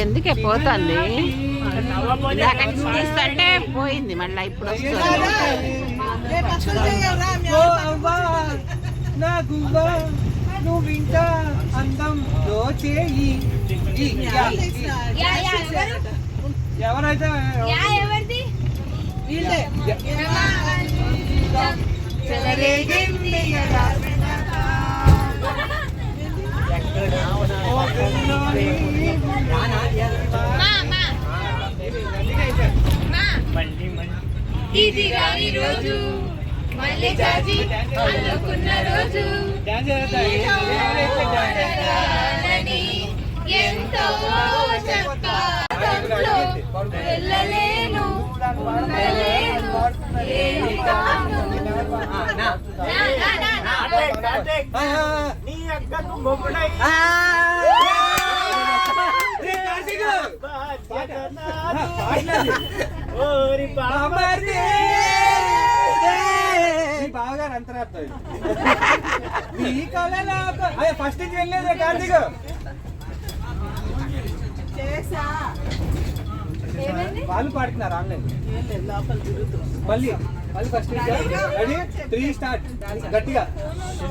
ఎందుకే పోతుంది తీస్తుంటే పోయింది మళ్ళీ ఇప్పుడు నువ్వు ఇంకా అందం చేయి ఎవరైతే ఇదిగా ఈ రోజు మళ్ళీ జాజి అనుకున్న రోజు ఎంతో వెళ్ళలేను బాగా అంతరార్థం నీ కళ ఫస్ట్ నుంచి వెళ్ళలేదు కార్తీక్ వాళ్ళు పాడుతున్నారు ఆన్లైన్ మళ్ళీ ఫస్ట్ రెడీ 3 స్టార్ట్ గట్టిగా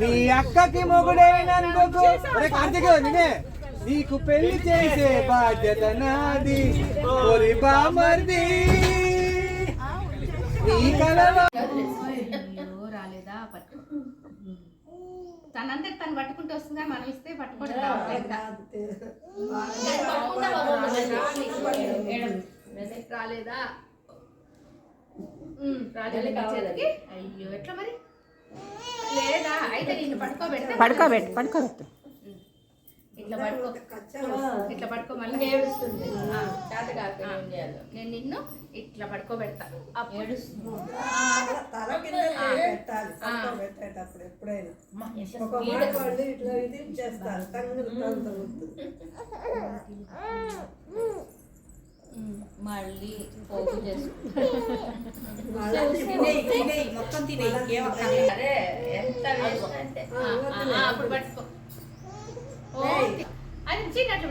నీ అక్కకి మొగుడేననుకోకు కార్తీక్ నేనే నీకు పెళ్లి చేసే బాధ్యత నాది ఓరి బామర్ది నీ కళలో రాలేదా తనంతా తను పట్టుకుంటూ వస్తుందా మనం ఇస్తే పట్టుకోవడం రాలేదా అయ్యో ఎట్లా మరి లేదా అయితే నిన్ను పడుకోబెట్టు ఇట్లా పట్టుకో మళ్ళీ ఏడుస్తుంది నేను నిన్ను ఇట్లా పడుకోబెడతా మళ్ళీ పోగు మొత్తం తినే ఎంత అంటే అప్పుడు పట్టుకో అది చిన్నట్లు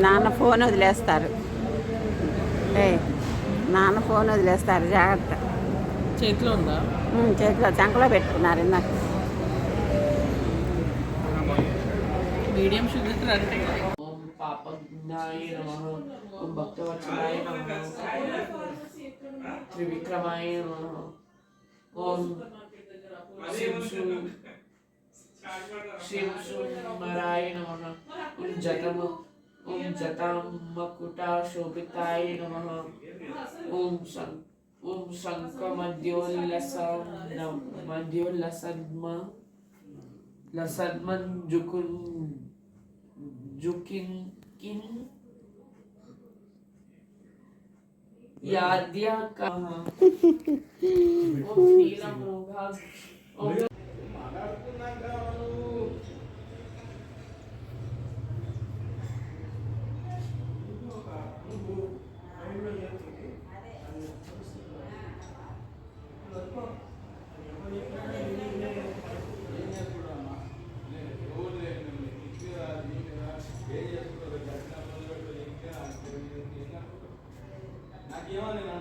నాన్న ఫోన్ వదిలేస్తారు జాగ్రత్త చేతిలో ఉందా చేతిలో చంకలో పెట్టుకున్నారు ఇందాక మీడియం షుగర్ అంటే ఓం పాపజ్ఞాయ నమః ఓం భక్తవత్సలాయ నమః త్రివిక్రమాయ నమః ఓం శ్రీం సుమరాయ నమః ఓం జతామకుటా శోభితాయ నమః ఓం లసద్మన్ జుకిన్ యాద్యా ఓం నీలమోఘా ఓం నాకేమన్నా